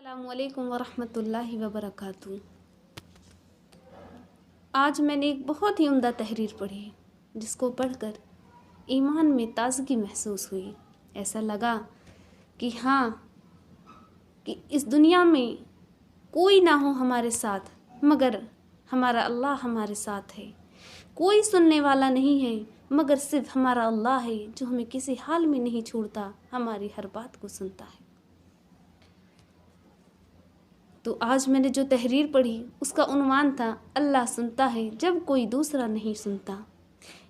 السلام علیکم ورحمۃ اللہ وبرکاتہ۔ آج میں نے ایک بہت ہی عمدہ تحریر پڑھی جس کو پڑھ کر ایمان میں تازگی محسوس ہوئی۔ ایسا لگا کہ کہ اس دنیا میں کوئی نہ ہو ہمارے ساتھ مگر ہمارا اللہ ہمارے ساتھ ہے۔ کوئی سننے والا نہیں ہے مگر صرف ہمارا اللہ ہے جو ہمیں کسی حال میں نہیں چھوڑتا، ہماری ہر بات کو سنتا ہے۔ تو آج میں نے جو تحریر پڑھی اس کا عنوان تھا اللہ سنتا ہے جب کوئی دوسرا نہیں سنتا۔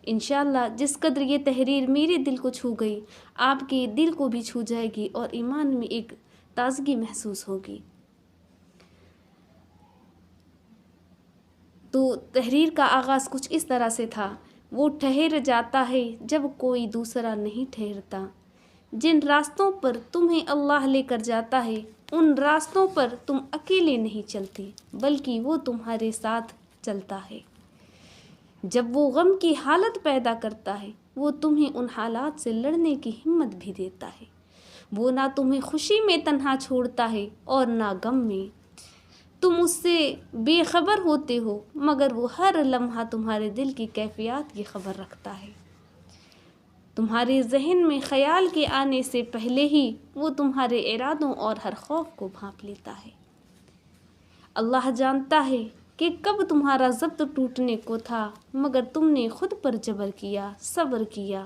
انشاءاللہ جس قدر یہ تحریر میرے دل کو چھو گئی، آپ کے دل کو بھی چھو جائے گی اور ایمان میں ایک تازگی محسوس ہوگی۔ تو تحریر کا آغاز کچھ اس طرح سے تھا: وہ ٹھہر جاتا ہے جب کوئی دوسرا نہیں ٹھہرتا، جن راستوں پر تمہیں اللہ لے کر جاتا ہے ان راستوں پر تم اکیلے نہیں چلتے بلکہ وہ تمہارے ساتھ چلتا ہے۔ جب وہ غم کی حالت پیدا کرتا ہے وہ تمہیں ان حالات سے لڑنے کی ہمت بھی دیتا ہے۔ وہ نہ تمہیں خوشی میں تنہا چھوڑتا ہے اور نہ غم میں۔ تم اس سے بے خبر ہوتے ہو مگر وہ ہر لمحہ تمہارے دل کی کیفیات کی خبر رکھتا ہے۔ تمہارے ذہن میں خیال کے آنے سے پہلے ہی وہ تمہارے ارادوں اور ہر خوف کو بھانپ لیتا ہے۔ اللہ جانتا ہے کہ کب تمہارا ضبط ٹوٹنے کو تھا مگر تم نے خود پر جبر کیا، صبر کیا۔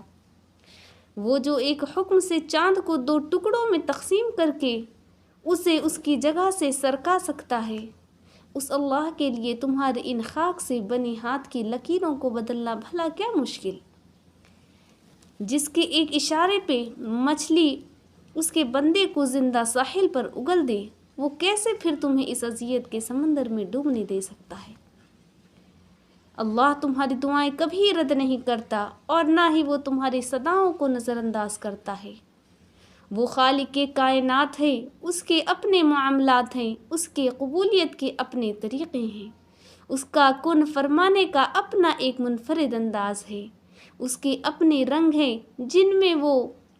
وہ جو ایک حکم سے چاند کو 2 ٹکڑوں میں تقسیم کر کے اسے اس کی جگہ سے سرکا سکتا ہے، اس اللہ کے لیے تمہارے ان خاک سے بنی ہاتھ کی لکیروں کو بدلنا بھلا کیا مشکل؟ جس کے ایک اشارے پہ مچھلی اس کے بندے کو زندہ ساحل پر اگل دے، وہ کیسے پھر تمہیں اس اذیت کے سمندر میں ڈوبنے دے سکتا ہے؟ اللہ تمہاری دعائیں کبھی رد نہیں کرتا اور نہ ہی وہ تمہاری صداؤں کو نظر انداز کرتا ہے۔ وہ خالق کائنات ہے، اس کے اپنے معاملات ہیں، اس کے قبولیت کے اپنے طریقے ہیں، اس کا کن فرمانے کا اپنا ایک منفرد انداز ہے، اس کے اپنے رنگ ہیں جن میں وہ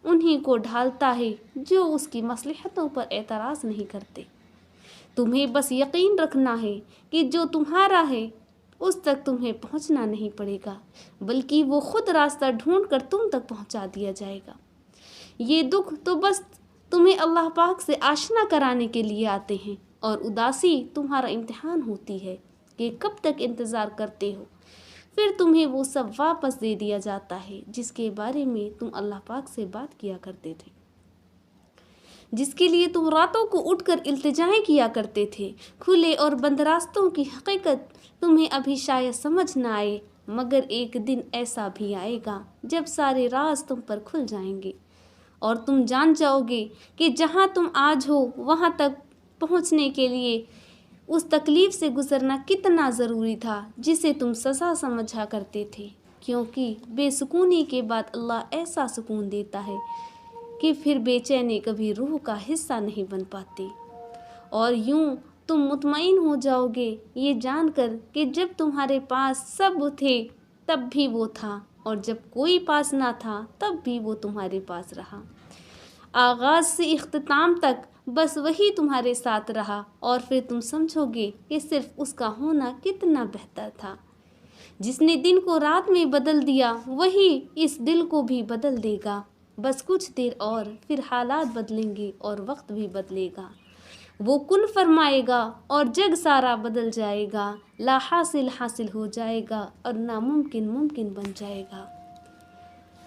انہی کو ڈھالتا ہے جو اس کی مصلحتوں پر اعتراض نہیں کرتے۔ تمہیں بس یقین رکھنا ہے کہ جو تمہارا ہے اس تک تمہیں پہنچنا نہیں پڑے گا بلکہ وہ خود راستہ ڈھونڈ کر تم تک پہنچا دیا جائے گا۔ یہ دکھ تو بس تمہیں اللہ پاک سے آشنا کرانے کے لیے آتے ہیں اور اداسی تمہارا امتحان ہوتی ہے کہ کب تک انتظار کرتے ہو۔ پھر تمہیں وہ سب واپس دے دیا جاتا ہے جس کے بارے میں تم اللہ پاک سے بات کیا کرتے تھے، جس کے لیے تم راتوں کو اٹھ کر التجائیں کیا کرتے تھے۔ کھلے اور بند راستوں کی حقیقت تمہیں ابھی شاید سمجھ نہ آئے مگر ایک دن ایسا بھی آئے گا جب سارے راز تم پر کھل جائیں گے اور تم جان جاؤ گے کہ جہاں تم آج ہو وہاں تک پہنچنے کے لیے اس تکلیف سے گزرنا کتنا ضروری تھا جسے تم سزا سمجھا کرتے تھے، کیونکہ بے سکونی کے بعد اللہ ایسا سکون دیتا ہے کہ پھر بے چینی کبھی روح کا حصہ نہیں بن پاتی، اور یوں تم مطمئن ہو جاؤ گے یہ جان کر کہ جب تمہارے پاس سب تھے تب بھی وہ تھا اور جب کوئی پاس نہ تھا تب بھی وہ تمہارے پاس رہا۔ آغاز سے اختتام تک بس وہی تمہارے ساتھ رہا اور پھر تم سمجھو گے کہ صرف اس کا ہونا کتنا بہتر تھا۔ جس نے دن کو رات میں بدل دیا وہی اس دل کو بھی بدل دے گا، بس کچھ دیر اور پھر حالات بدلیں گے اور وقت بھی بدلے گا۔ وہ کن فرمائے گا اور جگ سارا بدل جائے گا، لا حاصل حاصل ہو جائے گا اور ناممکن ممکن بن جائے گا۔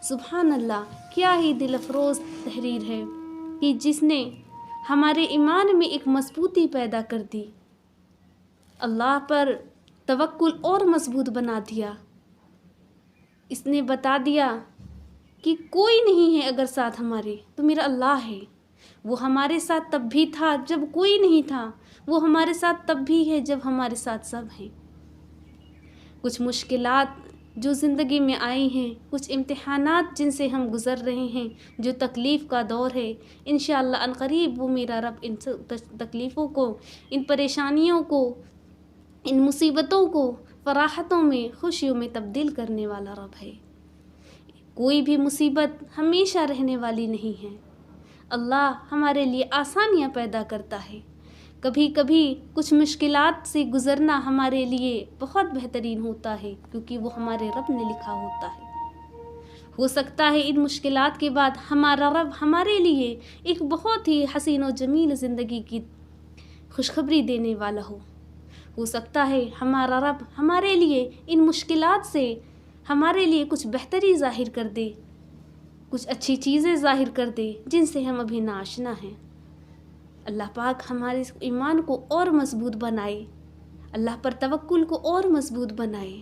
سبحان اللہ، کیا ہی دل افروز تحریر ہے کہ جس نے ہمارے ایمان میں ایک مضبوطی پیدا کر دی، اللہ پر توکل اور مضبوط بنا دیا۔ اس نے بتا دیا کہ کوئی نہیں ہے اگر ساتھ ہمارے تو میرا اللہ ہے۔ وہ ہمارے ساتھ تب بھی تھا جب کوئی نہیں تھا، وہ ہمارے ساتھ تب بھی ہے جب ہمارے ساتھ سب ہیں۔ کچھ مشکلات جو زندگی میں آئی ہیں، کچھ امتحانات جن سے ہم گزر رہے ہیں، جو تکلیف کا دور ہے، انشاءاللہ عنقریب وہ میرا رب ان تکلیفوں کو، ان پریشانیوں کو، ان مصیبتوں کو فراحتوں میں، خوشیوں میں تبدیل کرنے والا رب ہے۔ کوئی بھی مصیبت ہمیشہ رہنے والی نہیں ہے۔ اللہ ہمارے لیے آسانیاں پیدا کرتا ہے، کبھی کبھی کچھ مشکلات سے گزرنا ہمارے لیے بہت بہترین ہوتا ہے، کیونکہ وہ ہمارے رب نے لکھا ہوتا ہے۔ ہو سکتا ہے ان مشکلات کے بعد ہمارا رب ہمارے لیے ایک بہت ہی حسین و جمیل زندگی کی خوشخبری دینے والا ہو سکتا ہے ہمارا رب ہمارے لیے ان مشکلات سے ہمارے لیے کچھ بہتری ظاہر کر دے، کچھ اچھی چیزیں ظاہر کر دے جن سے ہم ابھی ناآشنا ہیں۔ اللہ پاک ہمارے ایمان کو اور مضبوط بنائے، اللہ پر توکل کو اور مضبوط بنائے۔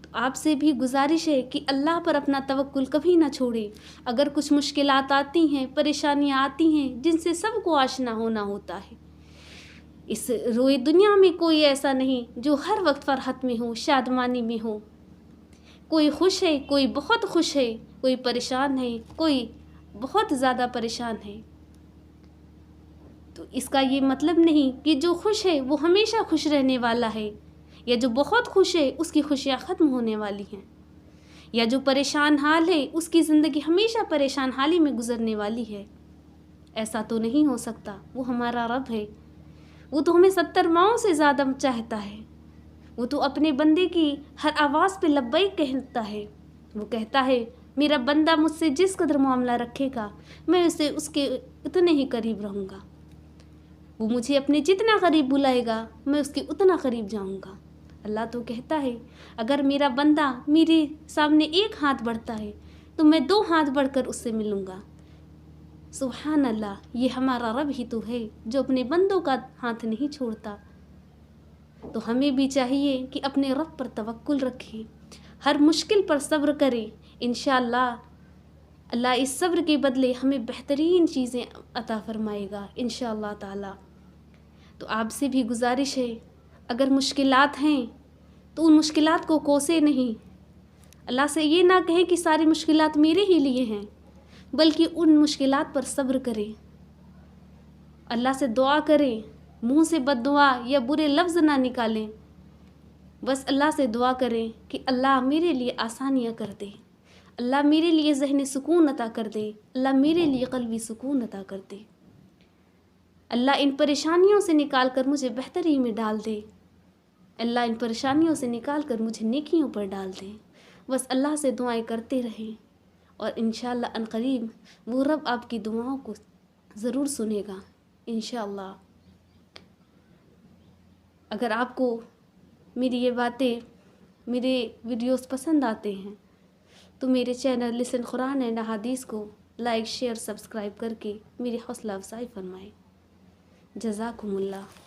تو آپ سے بھی گزارش ہے کہ اللہ پر اپنا توکل کبھی نہ چھوڑے۔ اگر کچھ مشکلات آتی ہیں، پریشانیاں آتی ہیں جن سے سب کو آشنا ہونا ہوتا ہے، اس روئے دنیا میں کوئی ایسا نہیں جو ہر وقت فرحت میں ہو، شادمانی میں ہو۔ کوئی خوش ہے، کوئی بہت خوش ہے، کوئی پریشان ہے، کوئی بہت زیادہ پریشان ہے۔ تو اس کا یہ مطلب نہیں کہ جو خوش ہے وہ ہمیشہ خوش رہنے والا ہے، یا جو بہت خوش ہے اس کی خوشیاں ختم ہونے والی ہیں، یا جو پریشان حال ہے اس کی زندگی ہمیشہ پریشان حالی میں گزرنے والی ہے۔ ایسا تو نہیں ہو سکتا۔ وہ ہمارا رب ہے، وہ تو ہمیں 70 ماؤں سے زیادہ چاہتا ہے۔ وہ تو اپنے بندے کی ہر آواز پہ لبیک کہتا ہے۔ وہ کہتا ہے میرا بندہ مجھ سے جس قدر معاملہ رکھے گا میں اسے اس کے اتنے ہی قریب رہوں گا، وہ مجھے اپنے جتنا قریب بلائے گا میں اس کے اتنا قریب جاؤں گا۔ اللہ تو کہتا ہے اگر میرا بندہ میرے سامنے ایک ہاتھ بڑھتا ہے تو میں 2 ہاتھ بڑھ کر اس سے ملوں گا۔ سبحان اللہ، یہ ہمارا رب ہی تو ہے جو اپنے بندوں کا ہاتھ نہیں چھوڑتا۔ تو ہمیں بھی چاہیے کہ اپنے رب پر توکل رکھیں، ہر مشکل پر صبر کریں۔ انشاءاللہ اللہ اس صبر کے بدلے ہمیں بہترین چیزیں عطا فرمائے گا انشاءاللہ تعالی۔ تو آپ سے بھی گزارش ہے اگر مشکلات ہیں تو ان مشکلات کو کوسے نہیں، اللہ سے یہ نہ کہیں کہ ساری مشکلات میرے ہی لیے ہیں، بلکہ ان مشکلات پر صبر کریں، اللہ سے دعا کریں، منہ سے بد دعا یا برے لفظ نہ نکالیں، بس اللہ سے دعا کریں کہ اللہ میرے لیے آسانیاں کر دے، اللہ میرے لیے ذہن سکون عطا کر دے، اللہ میرے لیے قلبی سکون عطا کر دے، اللہ ان پریشانیوں سے نکال کر مجھے بہتری میں ڈال دے، اللہ ان پریشانیوں سے نکال کر مجھے نیکیوں پر ڈال دے۔ بس اللہ سے دعائیں کرتے رہیں، اور انشاءاللہ عنقریب وہ رب آپ کی دعاؤں کو ضرور سنے گا انشاءاللہ۔ اگر آپ کو میری یہ باتیں، میرے ویڈیوز پسند آتے ہیں تو میرے چینل لسن قرآن اینڈ احادیث کو لائک، شیئر، سبسکرائب کر کے میری حوصلہ افزائی فرمائیں۔ جزاکم اللہ۔